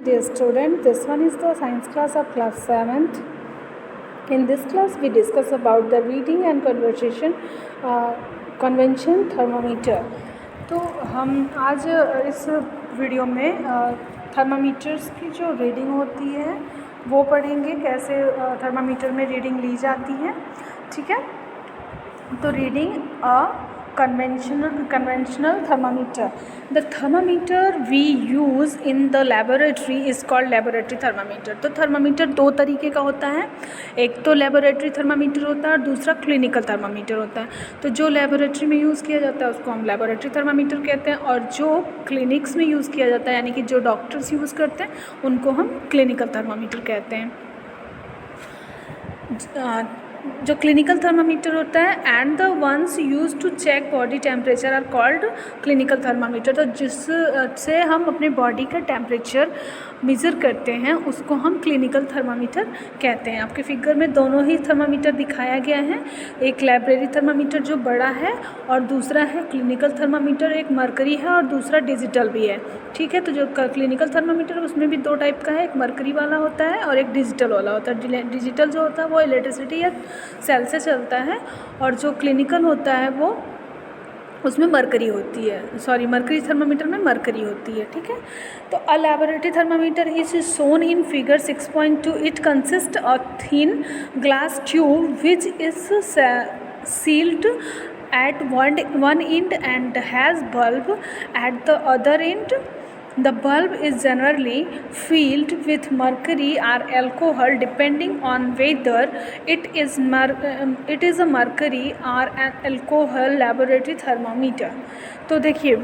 dear student, this one is the science class of class 7th. In this class we discuss about the reading and convention thermometer. तो हम आज इस video में thermometers की जो reading होती है वो पढ़ेंगे, कैसे थर्मामीटर में रीडिंग ली जाती है. ठीक है, तो reading conventional thermometer. The thermometer we use in the laboratory is called laboratory thermometer. तो थर्मामीटर दो तरीके का होता है, एक तो लेबोरेटरी थर्मामीटर होता है और दूसरा क्लिनिकल थर्मामीटर होता है. तो जो लेबोरेटरी में यूज़ किया जाता है उसको हम लेबोरेटरी थर्मामीटर कहते हैं, और जो क्लिनिक्स में यूज़ किया जाता है यानी कि जो डॉक्टर्स यूज़ करते हैं उनको हम क्लिनिकल थर्मामीटर कहते हैं. जो क्लिनिकल थर्मामीटर होता है and the ones used to check body temperature are called clinical thermometer. तो जिससे हम अपने बॉडी का टेम्परेचर मेज़र करते हैं उसको हम क्लिनिकल थर्मामीटर कहते हैं. आपके फिगर में दोनों ही थर्मामीटर दिखाया गया है, एक लाइब्रेरी थर्मामीटर जो बड़ा है और दूसरा है क्लिनिकल थर्मामीटर, एक मरकरी है और दूसरा डिजिटल भी है. ठीक है, तो जो क्लिनिकल थर्मामीटर उसमें भी दो टाइप का है, एक मरकरी वाला होता है और एक डिजिटल वाला होता है. डिजिटल जो होता है वो इलेक्ट्रिसिटी या सेल से चलता है और जो क्लिनिकल होता है वो उसमें मरकरी होती है, मरकरी थर्मामीटर में मरकरी होती है. ठीक है, तो a laboratory thermometer is shown in figure 6.2. It consist a thin glass tube which is sealed at one end and has bulb at the other end. The bulb is generally filled with mercury or alcohol depending on whether it is a mercury or an alcohol laboratory thermometer. तो देखिए,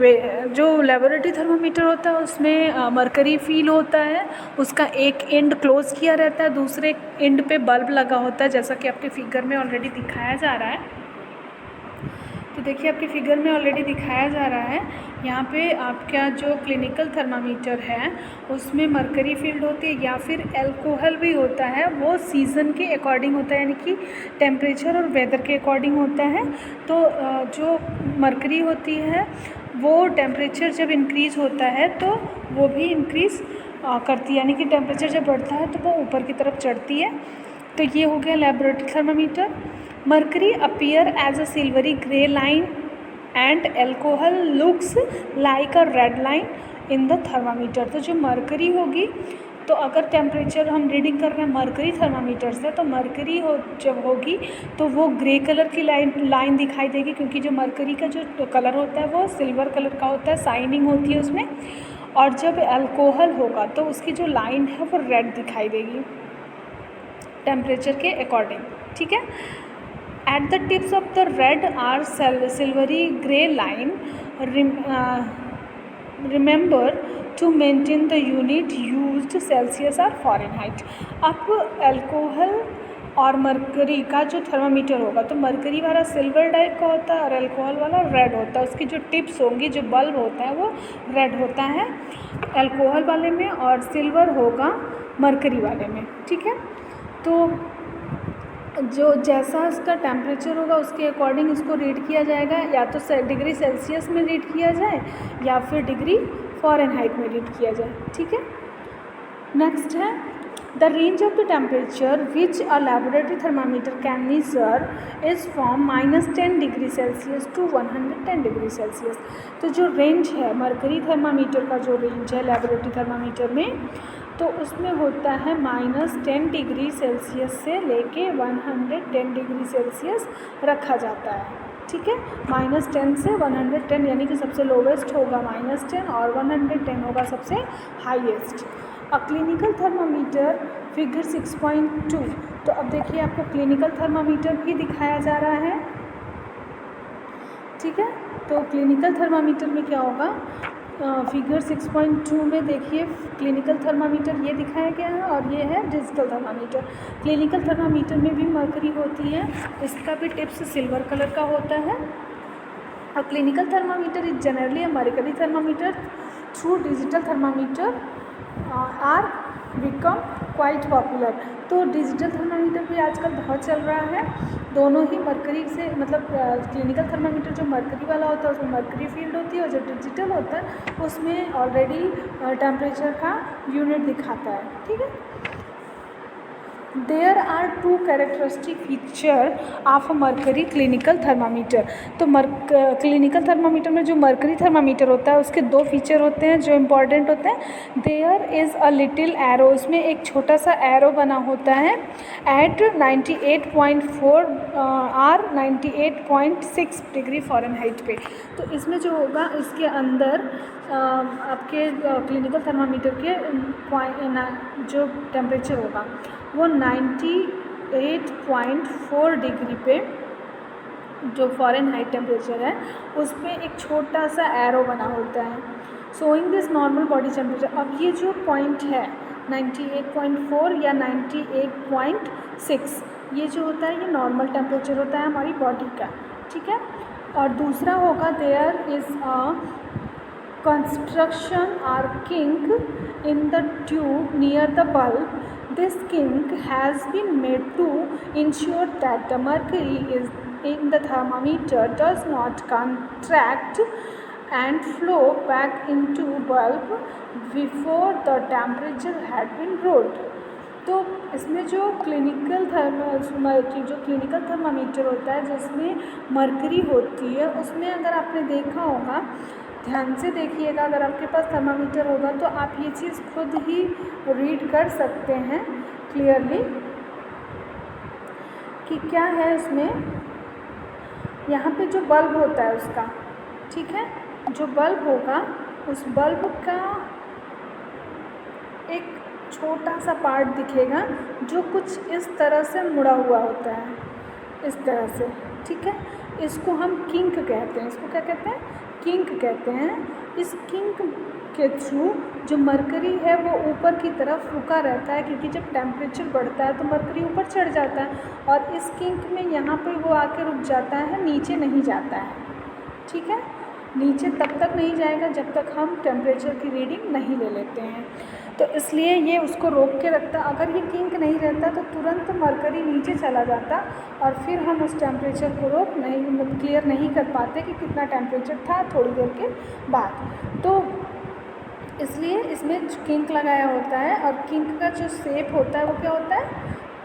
जो laboratory thermometer होता है उसमें mercury feel होता है, उसका एक एंड क्लोज किया रहता है, दूसरे एंड पे बल्ब लगा होता है, जैसा कि आपके फिगर में ऑलरेडी दिखाया जा रहा है. तो देखिए आपके फिगर में ऑलरेडी दिखाया जा रहा है, यहाँ पे आपका जो क्लिनिकल थर्मामीटर है उसमें मरकरी फील्ड होती है या फिर अल्कोहल भी होता है. वो सीज़न के अकॉर्डिंग होता है यानी कि टेम्परेचर और वेदर के अकॉर्डिंग होता है. तो जो मरकरी होती है वो टेम्परेचर जब इंक्रीज़ होता है तो वो भी इंक्रीज़ करती है, यानी कि टेम्परेचर जब बढ़ता है तो वो ऊपर की तरफ चढ़ती है. तो ये हो गया laboratory thermometer. Mercury appear as a silvery grey line and alcohol looks like a red line in the thermometer. तो जो मरकरी होगी, तो अगर टेम्परेचर हम रीडिंग कर रहे हैं मरकरी थर्मामीटर से, तो मरकरी जब होगी तो वो ग्रे कलर की लाइन दिखाई देगी, क्योंकि जो मरकरी का जो कलर होता है वो सिल्वर कलर का होता है, शाइनिंग होती है उसमें. और जब अल्कोहल होगा तो उसकी जो लाइन है वो रेड दिखाई देगी टेम्परेचर के अकॉर्डिंग. ठीक है, at the tips of the red are silvery gray line. Remember to maintain the unit used Celsius or Fahrenheit. अब अल्कोहल और मरकरी का जो थर्मामीटर होगा तो मरकरी वाला सिल्वर टाइप का होता है और अल्कोहल वाला रेड होता है. उसकी जो टिप्स होंगी, जो बल्ब होता है वो रेड होता है अल्कोहल वाले में और सिल्वर होगा मरकरी वाले में. ठीक है, तो जो जैसा इसका टेम्परेचर होगा उसके अकॉर्डिंग इसको रीड किया जाएगा, या तो डिग्री सेल्सियस में रीड किया जाए या फिर डिग्री फ़ारेनहाइट में रीड किया जाए. ठीक है, नेक्स्ट है the range of the temperature which a laboratory thermometer can measure is from -10 degree Celsius to 110 degree Celsius. तो जो रेंज है मरकरी थर्मामीटर का, जो रेंज है लेबोरेटरी थर्मामीटर में, तो उसमें होता है -10 डिग्री सेल्सियस से लेके 110 डिग्री सेल्सियस रखा जाता है. ठीक है, -10 से 110 यानी कि सबसे लोवेस्ट होगा -10 और 110 होगा सबसे highest. A clinical thermometer figure 6.2. तो अब देखिए आपको क्लिनिकल थर्मामीटर भी दिखाया जा रहा है. ठीक है, तो क्लिनिकल थर्मामीटर में क्या होगा, फिगर 6.2 में देखिए क्लिनिकल थर्मामीटर ये दिखाया गया है और ये है डिजिटल थर्मामीटर. क्लिनिकल थर्मामीटर में भी मरकरी होती है, इसका भी टिप्स सिल्वर कलर का होता है. और clinical thermometer is generally a mercury thermometer through digital thermometer are become quite popular. तो डिजिटल थर्मामीटर भी आजकल बहुत चल रहा है. दोनों ही मरकरी से, मतलब क्लिनिकल थर्मामीटर जो मरकरी वाला होता है उसमें मरकरी फील्ड होती है, और जो डिजिटल होता है उसमें ऑलरेडी टेम्परेचर का यूनिट दिखाता है, ठीक है। There are two characteristic feature of a mercury clinical thermometer. तो क्लिनिकल थर्मामीटर में जो मरकरी थर्मामीटर होता है उसके दो फीचर होते हैं जो इम्पॉर्टेंट होते हैं। There is a little arrow, उसमें एक छोटा सा एरो बना होता है एट 98.4 और 98.6 डिग्री फ़ारेनहाइट पे। तो इसमें जो होगा इसके अंदर आपके क्लिनिकल थर्मामीटर के जो टेम्परेचर होगा वो 98.4 डिग्री पे जो फ़ारेनहाइट टेम्परेचर है उस पर एक छोटा सा एरो बना होता है showing this normal body temperature. अब ये जो पॉइंट है 98.4 या 98.6, ये जो होता है ये नॉर्मल टेम्परेचर होता है हमारी बॉडी का, ठीक है। और दूसरा होगा there is a construction or kink in the tube near the bulb. This kink has been made to ensure that the mercury is in the thermometer does not contract and flow back into bulb before the temperature had been brought. तो इसमें जो clinical thermometer होता है जिसमें mercury होती है उसमें अगर आपने देखा होगा, ध्यान से देखिएगा, अगर आपके पास थर्मामीटर होगा तो आप ये चीज़ खुद ही रीड कर सकते हैं क्लियरली कि क्या है इसमें। यहाँ पे जो बल्ब होता है उसका, ठीक है, जो बल्ब होगा उस बल्ब का एक छोटा सा पार्ट दिखेगा जो कुछ इस तरह से मुड़ा हुआ होता है, इस तरह से, ठीक है। इसको हम किंक कहते हैं, इसको क्या कहते हैं, किंक कहते हैं। इस किंक के थ्रू जो मरकरी है वो ऊपर की तरफ रुका रहता है, क्योंकि जब टेम्परेचर बढ़ता है तो मरकरी ऊपर चढ़ जाता है, और इस किंक में यहाँ पर वो आके रुक जाता है, नीचे नहीं जाता है, ठीक है। नीचे तब तक नहीं जाएगा जब तक हम टेम्परेचर की रीडिंग नहीं ले लेते हैं, तो इसलिए ये उसको रोक के रखता। अगर ये किंक नहीं रहता तो तुरंत मरकरी नीचे चला जाता और फिर हम उस टेम्परेचर को क्लियर नहीं कर पाते कि कितना टेम्परेचर था थोड़ी देर के बाद। तो इसलिए इसमें किंक लगाया होता है, और किंक का जो शेप होता है वो क्या होता है,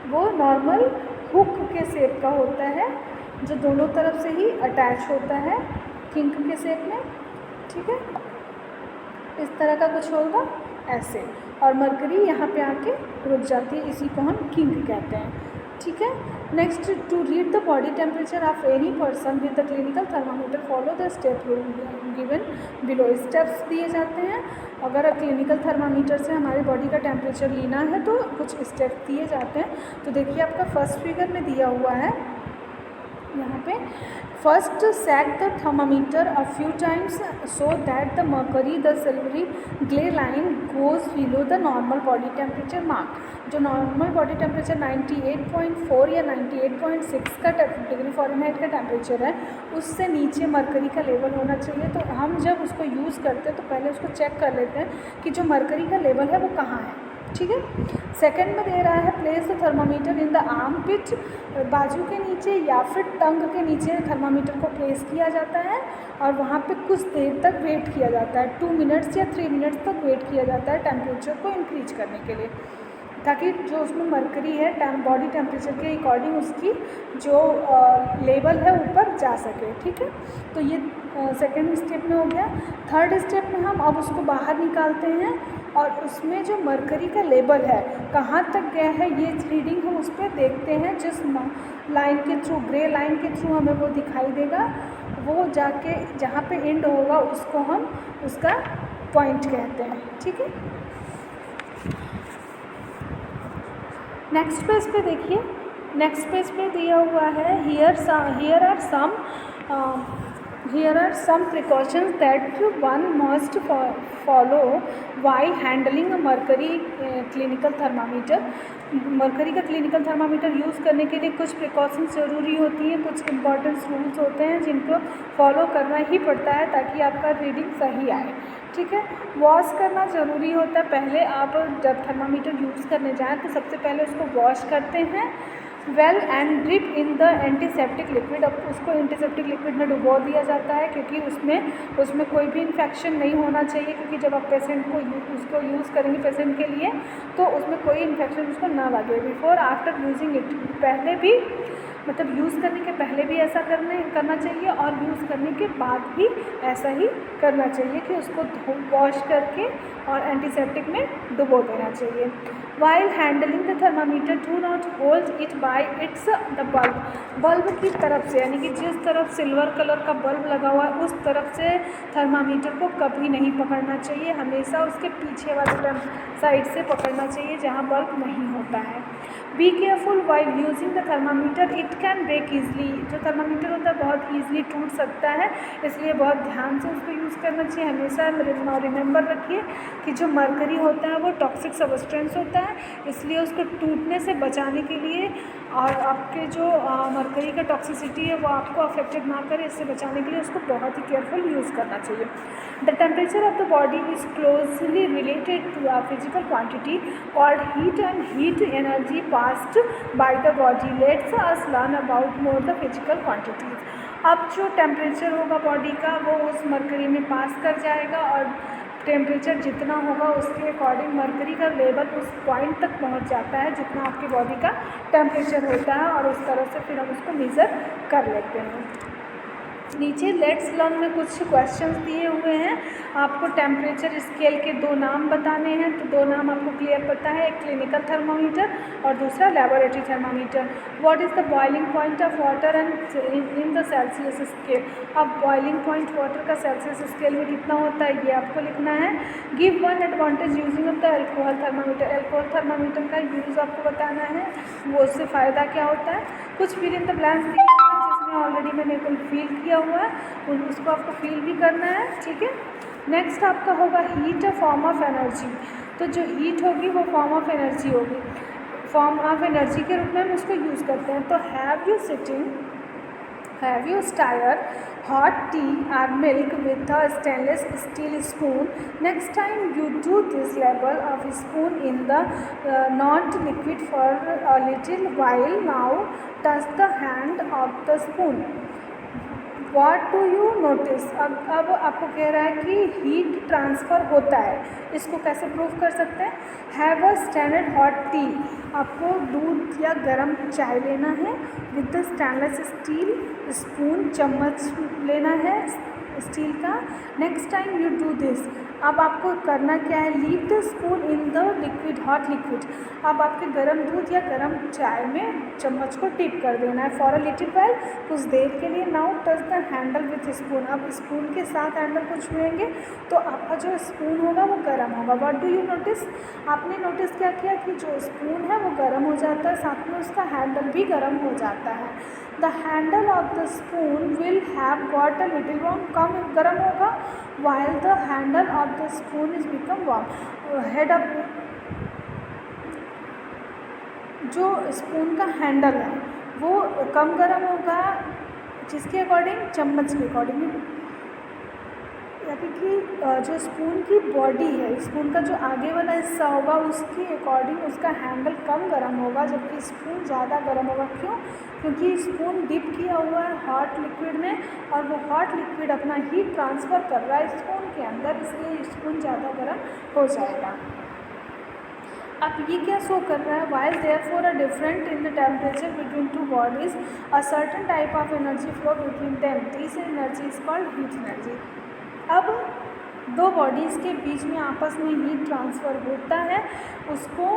वो नॉर्मल हुक के शेप का होता है जो दोनों तरफ से ही अटैच होता है किंक के शेप में, ठीक है। इस तरह का कुछ होगा ऐसे, और मरकरी यहाँ पे आके रुक जाती है, इसी को हम किंक कहते हैं, ठीक है। Next, to read the body temperature of any person with the clinical thermometer follow the step given below. Steps दिए जाते हैं, अगर क्लिनिकल थर्मामीटर से हमारी बॉडी का टेम्परेचर लेना है तो कुछ स्टेप्स दिए जाते हैं। तो देखिए आपका फर्स्ट फिगर में दिया हुआ है यहाँ पे, first set the thermometer a few times so that the mercury the silvery grey line goes below the normal body temperature mark. जो नॉर्मल बॉडी टेम्परेचर 98.4 या 98.6 का डिग्री फ़ारेनहाइट का टेम्परेचर है उससे नीचे मरकरी का लेवल होना चाहिए। तो हम जब उसको यूज़ करते हैं तो पहले उसको चेक कर लेते हैं कि जो मरकरी का लेवल है वो कहाँ है, ठीक है। सेकंड में दे रहा है place the thermometer in the armpit, बाजू के नीचे या फिर टंग के नीचे थर्मामीटर को प्लेस किया जाता है और वहाँ पे कुछ देर तक वेट किया जाता है, 2 मिनट्स या 3 मिनट्स तक वेट किया जाता है टेम्परेचर को इंक्रीज करने के लिए, ताकि जो उसमें मरकरी है बॉडी टेम्परेचर के अकॉर्डिंग उसकी जो लेवल है ऊपर जा सके, ठीक है। तो ये सेकंड स्टेप में हो गया। थर्ड स्टेप में हम अब उसको बाहर निकालते हैं और उसमें जो मरकरी का लेवल है कहाँ तक गया है ये रीडिंग हम उस पर देखते हैं, जिस लाइन के थ्रू, ग्रे लाइन के थ्रू हमें वो दिखाई देगा, वो जाके जहाँ पे एंड होगा उसको हम उसका पॉइंट कहते हैं, ठीक है। नेक्स्ट पेज पे देखिए, नेक्स्ट पेज पे दिया हुआ है here are some precautions that one must follow while handling a mercury clinical thermometer। Mercury का क्लिनिकल थर्मामीटर यूज़ करने के लिए कुछ प्रिकॉशंस ज़रूरी होती हैं, कुछ इंपॉर्टेंट रूल्स होते हैं जिनको फॉलो करना ही पड़ता है ताकि आपका रीडिंग सही आए, ठीक है। वॉश करना ज़रूरी होता है, पहले आप जब थर्मामीटर यूज़ करने जाएं तो सबसे पहले उसको वॉश करते हैं, well and dip in the antiseptic liquid. अब उसको एंटीसेप्टिक लिक्विड में डुबो दिया जाता है क्योंकि उसमें कोई भी इन्फेक्शन नहीं होना चाहिए, क्योंकि जब आप पेशेंट को उसको यूज़ करेंगे पेशेंट के लिए तो उसमें कोई इन्फेक्शन उसको ना लगे। बिफोर आफ्टर यूजिंग इट, पहले भी मतलब यूज़ करने के पहले भी ऐसा करना चाहिए और यूज़ करने के बाद भी ऐसा ही करना चाहिए कि उसको वॉश करके और एंटीसेप्टिक में डुबो देना चाहिए। While handling the thermometer do not hold it by it's the bulb की तरफ से, यानी कि जिस तरफ सिल्वर कलर का बल्ब लगा हुआ है उस तरफ से थर्मामीटर को कभी नहीं पकड़ना चाहिए, हमेशा उसके पीछे वाले साइड से पकड़ना चाहिए जहाँ बल्ब नहीं होता है। Be careful while using the thermometer, it can break easily. जो थर्मामीटर होता है बहुत ईजिली टूट सकता है, इसलिए बहुत ध्यान से उसको यूज़ करना चाहिए। हमेशा रिमेंबर रखिए कि जो मरकरी होता है वो टॉक्सिक सब्सटेंस होता है, इसलिए उसको टूटने से बचाने के लिए और आपके जो मरकरी का टॉक्सिसिटी है वो आपको अफेक्टेड ना करे, इससे बचाने के लिए उसको बहुत ही केयरफुल यूज़ करना चाहिए। The temperature of the body is closely related to a physical quantity called heat and heat energy passed by the body let's us learn about more the physical quantities. अब जो temperature होगा body का वो उस mercury में पास कर जाएगा और टेम्परेचर जितना होगा उसके अकॉर्डिंग मरकरी का लेवल उस पॉइंट तक पहुंच जाता है जितना आपकी बॉडी का टेम्परेचर होता है, और उस तरह से फिर हम उसको मेज़र कर लेते हैं। नीचे लेट्स लर्न में कुछ क्वेश्चंस दिए हुए हैं, आपको टेम्परेचर स्केल के दो नाम बताने हैं, तो दो नाम आपको क्लियर पता है, एक क्लिनिकल थर्मामीटर और दूसरा laboratory thermometer. What is the boiling point of water and in the Celsius scale. अब बॉइलिंग पॉइंट वाटर का सेल्सियस स्केल में कितना होता है ये आपको लिखना है। Give one advantage using of the alcohol thermometer. Alcohol thermometer का यूज़ आपको बताना है, वो उससे फ़ायदा क्या होता है। कुछ फिल इन द ब्लैंक्स दिए हुए हैं जिसमें ऑलरेडी मैंने कोई फील किया हुआ है, उसको आपको फील भी करना है, ठीक है। नेक्स्ट आपका होगा heat a form of energy. तो जो हीट होगी वो फॉर्म ऑफ एनर्जी होगी, फॉर्म ऑफ एनर्जी के रूप में हम उसको यूज़ करते हैं। तो have you stair hot tea or milk with a stainless steel spoon. Next time you do this, level of spoon in the not liquid for a little while. Now touch the hand of the spoon. What do you notice? अब आपको कह रहा है कि heat transfer होता है, इसको कैसे प्रूव कर सकते हैं। Have a standard hot T, आपको दूध या गर्म चाय लेना है with the stainless steel spoon, चम्मच लेना है स्टील का। Next time you do this, अब आपको करना क्या है, leave the spoon in the liquid hot liquid. अब आपके गर्म दूध या गर्म चाय में चम्मच को टिप कर देना है फॉर अ लिटिल वाइल, कुछ देर के लिए। Now touch the handle with spoon, अब स्पून के साथ हैंडल को छुएंगे तो आपका जो स्पून होगा वो गर्म होगा। व्हाट डू यू नोटिस, आपने नोटिस क्या किया कि जो स्पून है वो गर्म हो जाता है, साथ में उसका हैंडल भी गर्म हो जाता है। The handle of the spoon will have got a little warm, कम गर्म होगा, while the handle of the spoon is become warm. Head of जो स्पून का हैंडल है वो कम गर्म होगा, जिसके अकॉर्डिंग, चम्मच के अकॉर्डिंग, यानी कि जो स्पून की बॉडी है, स्पून का जो आगे वाला हिस्सा होगा उसके अकॉर्डिंग उसका हैंडल कम गर्म होगा, जबकि स्पून ज़्यादा गर्म होगा। क्यों? क्योंकि स्पून डिप किया हुआ है हॉट लिक्विड में और वो हॉट लिक्विड अपना हीट ट्रांसफ़र कर रहा है स्पून के अंदर, इसलिए स्पून ज़्यादा गर्म हो जाएगा। अब ये क्या शो कर रहा है, while there for a different in the temperature between two bodies a certain type of energy flow between them, this energy is called heat energy. अब दो बॉडीज़ के बीच में आपस में हीट ट्रांसफ़र होता है, उसको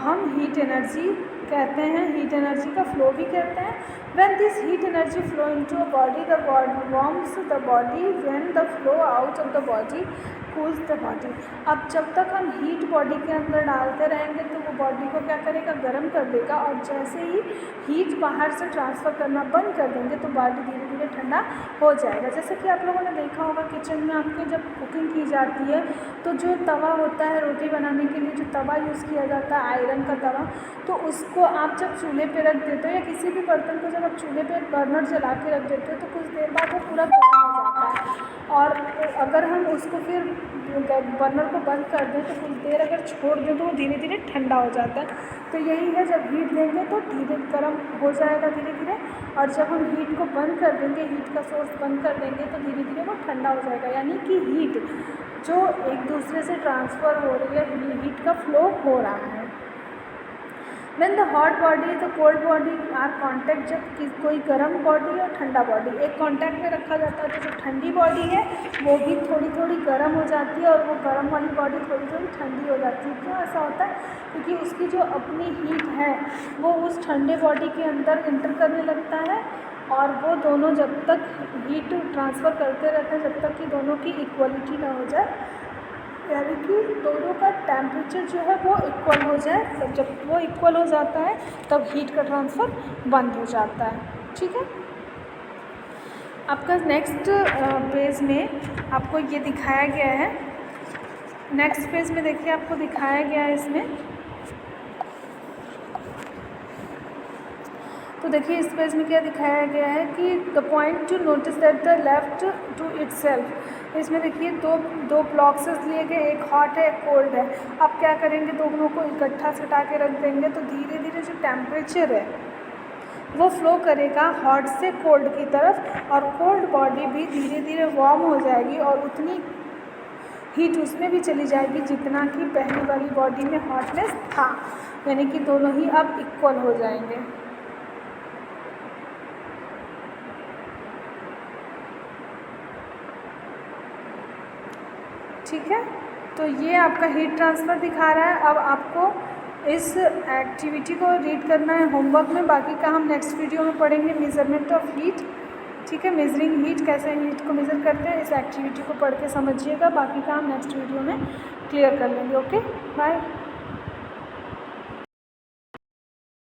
हम हीट एनर्जी कहते हैं, हीट एनर्जी का फ्लो भी कहते हैं। When this heat energy flow into a body, the body warms the body, when the flow out of the body cools the body. अब जब तक हम हीट बॉडी के अंदर डालते रहेंगे तो वो बॉडी को क्या करेगा, गर्म कर देगा, और जैसे ही हीट बाहर से ट्रांसफ़र करना बंद कर देंगे तो बॉडी धीरे धीरे ठंडा हो जाएगा। जैसे कि आप लोगों ने देखा होगा किचन में आपके जब कुकिंग की जाती है तो जो तवा होता है रोटी बनाने के लिए, जो तवा यूज़ किया जाता है आयरन का तवा, तो उसको आप जब चूल्हे पे रख देते हो या किसी भी बर्तन को जब आप चूल्हे पे बर्नर जला के रख देते हो तो कुछ देर बाद वो पूरा गर्म हो जाता है। और अगर हम उसको फिर बर्नर को बंद कर दें तो कुछ देर अगर छोड़ दें तो वो धीरे धीरे ठंडा हो जाता है। तो यही है, जब हीट देंगे तो धीरे गर्म हो जाएगा धीरे धीरे, और जब हम हीट को बंद कर देंगे, हीट का सोर्स बंद कर देंगे तो धीरे धीरे वो ठंडा हो जाएगा। यानी कि हीट जो एक दूसरे से ट्रांसफ़र हो रही है, हीट का फ्लो हो रहा है। When the hot body the cold body are contact, जब कोई गर्म बॉडी और ठंडा बॉडी एक कांटेक्ट में रखा जाता है तो जो ठंडी बॉडी है वो भी थोड़ी थोड़ी गर्म हो जाती है और वो गर्म वाली बॉडी थोड़ी थोड़ी ठंडी हो जाती है। क्यों ऐसा होता है? क्योंकि उसकी जो अपनी हीट है वो उस ठंडे बॉडी के अंदर इंटर करने लगता है, और वो दोनों जब तक हीट ट्रांसफ़र करते रहते हैं जब तक कि दोनों की इक्वलिटी ना हो जाए, यानी कि दोनों का टेम्परेचर जो है वो इक्वल हो जाए। तब जब वो इक्वल हो जाता है तब हीट का ट्रांसफ़र बंद हो जाता है। ठीक है, आपका नेक्स्ट पेज में आपको ये दिखाया गया है। नेक्स्ट पेज में देखिए आपको दिखाया गया है इसमें, तो देखिए इस पेज में क्या दिखाया गया है कि the point to notice that the left to itself. इसमें देखिए दो ब्लॉक्सेस लिए गए, एक हॉट है एक कोल्ड है। आप क्या करेंगे, दोनों को इकट्ठा सटा के रख देंगे तो धीरे धीरे जो टेम्परेचर है वो फ्लो करेगा हॉट से कोल्ड की तरफ, और कोल्ड बॉडी भी धीरे धीरे वार्म हो जाएगी और उतनी हीट उसमें भी चली जाएगी जितना कि पहली वाली बॉडी में हॉटनेस था। यानी कि दोनों ही अब इक्वल हो जाएंगे। ठीक है, तो ये आपका हीट ट्रांसफ़र दिखा रहा है। अब आपको इस एक्टिविटी को रीड करना है होमवर्क में, बाकी का हम नेक्स्ट वीडियो में पढ़ेंगे मेज़रमेंट ऑफ हीट। ठीक है, मेजरिंग हीट, कैसे हीट को मेज़र करते हैं, इस एक्टिविटी को पढ़ के समझिएगा। बाकी का हम नेक्स्ट वीडियो में क्लियर कर लेंगे। Okay, bye.